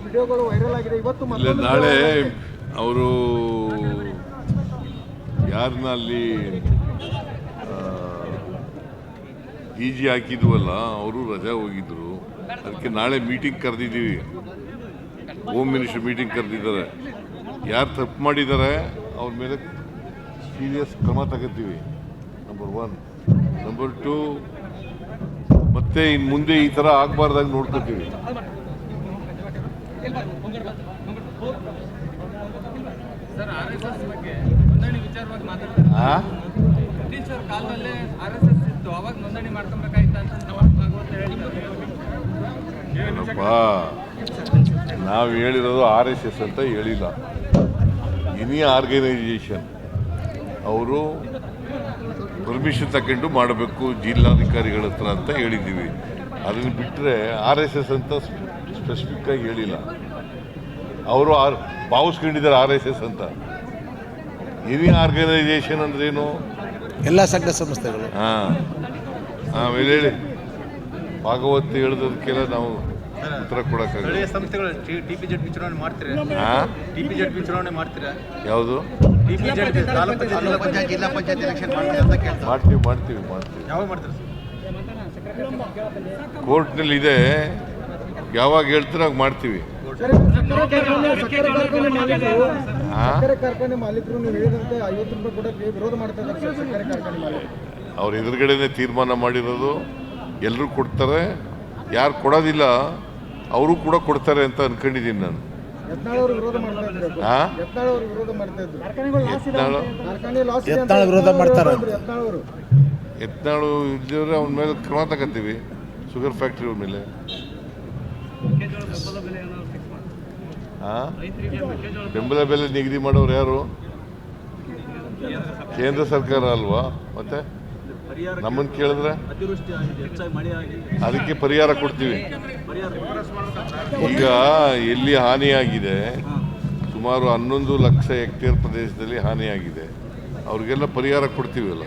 ವಿಡಿಯೋಗಳು ವೈರಲ್ ಆಗಿದೆ. ಇವತ್ತು ಇಲ್ಲ, ನಾಳೆ ಅವರು ಯಾರನ್ನ ಅಲ್ಲಿ ಈಜಿ ಹಾಕಿದ್ವಲ್ಲ, ಅವರು ರಜಾ ಹೋಗಿದ್ರು. ಅದಕ್ಕೆ ನಾಳೆ ಮೀಟಿಂಗ್ ಕರೆದಿದ್ದೀವಿ. ಹೋಮ್ ಮಿನಿಸ್ಟರ್ ಮೀಟಿಂಗ್ ಕರೆದಿದ್ದಾರೆ. ಯಾರು ತಪ್ಪು ಮಾಡಿದ್ದಾರೆ ಅವ್ರ ಮೇಲೆ ಸೀರಿಯಸ್ ಕ್ರಮ ತಗೋತೀವಿ. ನಂಬರ್ 1. ನಂಬರ್ 2, ಮತ್ತೆ ಇನ್ನು ಮುಂದೆ ಈ ಥರ ಆಗಬಾರ್ದಾಗ ನೋಡ್ಕೋತೀವಿ. ನಾವು ಹೇಳಿರೋದು RSS ಅಂತ ಹೇಳಿಲ್ಲ. ಎನಿ ಆರ್ಗನೈಸೇಷನ್ ಅವರು ಪರ್ಮಿಷನ್ ತಗೊಂಡು ಮಾಡಬೇಕು ಜಿಲ್ಲಾಧಿಕಾರಿಗಳ ಹತ್ರ ಅಂತ ಹೇಳಿದ್ದೀವಿ. ಅದನ್ನು ಬಿಟ್ಟರೆ RSS ಅಂತ ಸ್ಪೆಸಿಫಿಕ್ ಆಗಿ ಹೇಳಿಲ್ಲ. ಅವರು ಭಾವಿಸ್ಕೊಂಡಿದ್ದಾರೆ RSS ಅಂತ. ಎನಿ ಆರ್ಗನೈಸೇಷನ್ ಅಂದ್ರೇನು? ಎಲ್ಲ ಸಂಘ ಸಂಸ್ಥೆಗಳು. ಆಮೇಲೆ ಹೇಳಿ, ಭಾಗವತ್ ಹೇಳಿದಕ್ಕೆಲ್ಲ ನಾವು ಉತ್ತರ ಕೊಡೋಕ್ಕಾಗಲ್ಲ. ಸಂಸ್ಥೆಗಳು ಟಿಪಿಜೆಡ್ ಚುನಾವಣೆ ಮಾಡ್ತೀರಾ? ಟಿಪಿಜೆಡ್ ಚುನಾವಣೆ ಮಾಡ್ತೀರಾ? ಯಾವುದು? ಜಿಲ್ಲಾ ಪಂಚಾಯತ್ ಎಲೆಕ್ಷನ್ ಮಾಡ್ತೀವಿ. ಯಾವಾಗ ಮಾಡ್ತೀರಾ? ಕೋರ್ಟ್ನಲ್ಲಿ ಇದೆ, ಯಾವಾಗ ಹೇಳ್ತಾರೆ ಆಗ ಮಾಡ್ತೀವಿ. ಸಕ್ಕರೆ ಕಾರ್ಖಾನೆ ಮಾಲೀಕರು ನೀವು ಹೇಳಿದಂತೆ 50 ರೂಪಾಯಿ ಕೂಡ ವಿರೋಧ ಮಾಡ್ತಾ ಇದ್ದಾರೆ. ಸಕ್ಕರೆ ಕಾರ್ಖಾನೆ ಮಾಲೀಕರು ಅವ್ರ ಎದುರುಗಡೆನೆ ತೀರ್ಮಾನ ಮಾಡಿರೋದು. ಎಲ್ಲರೂ ಕೊಡ್ತಾರೆ, ಯಾರು ಕೊಡೋದಿಲ್ಲ ಅವರು ಕೂಡ ಕೊಡ್ತಾರೆ ಅಂತ ಅನ್ಕೊಂಡಿದ್ದೀನಿ ನಾನು. ಯತ್ನಾಳ್ ಅವರು ವಿರೋಧ ಮಾಡ್ತಾ ಇದ್ರು. ಯತ್ನಾಳ್ ವಿರೋಧ ಮಾಡ್ತಾರೆ. ಯತ್ನಾಳು ಇದ್ದರೆ ಅವನ ಮೇಲೆ ಕ್ರಮ ತಗೋತೀವಿ. ಶುಗರ್ ಫ್ಯಾಕ್ಟ್ರಿ ಅವ್ರ ಮೇಲೆ ಬೆಂಬಲ ಬೆಲೆ ನಿಗದಿ ಮಾಡೋರು ಯಾರು? ಕೇಂದ್ರ ಸರ್ಕಾರ ಅಲ್ವಾ? ಮತ್ತೆ ನಮ್ಮನ್ನು ಕೇಳಿದ್ರೆ ಅದಕ್ಕೆ ಪರಿಹಾರ ಕೊಡ್ತೀವಿ. ಈಗ ಎಲ್ಲಿ ಹಾನಿಯಾಗಿದೆ, ಸುಮಾರು 11 ಲಕ್ಷ ಹೆಕ್ಟೇರ್ ಪ್ರದೇಶದಲ್ಲಿ ಹಾನಿಯಾಗಿದೆ. ಅವ್ರಿಗೆಲ್ಲ ಪರಿಹಾರ ಕೊಡ್ತೀವಲ್ಲ.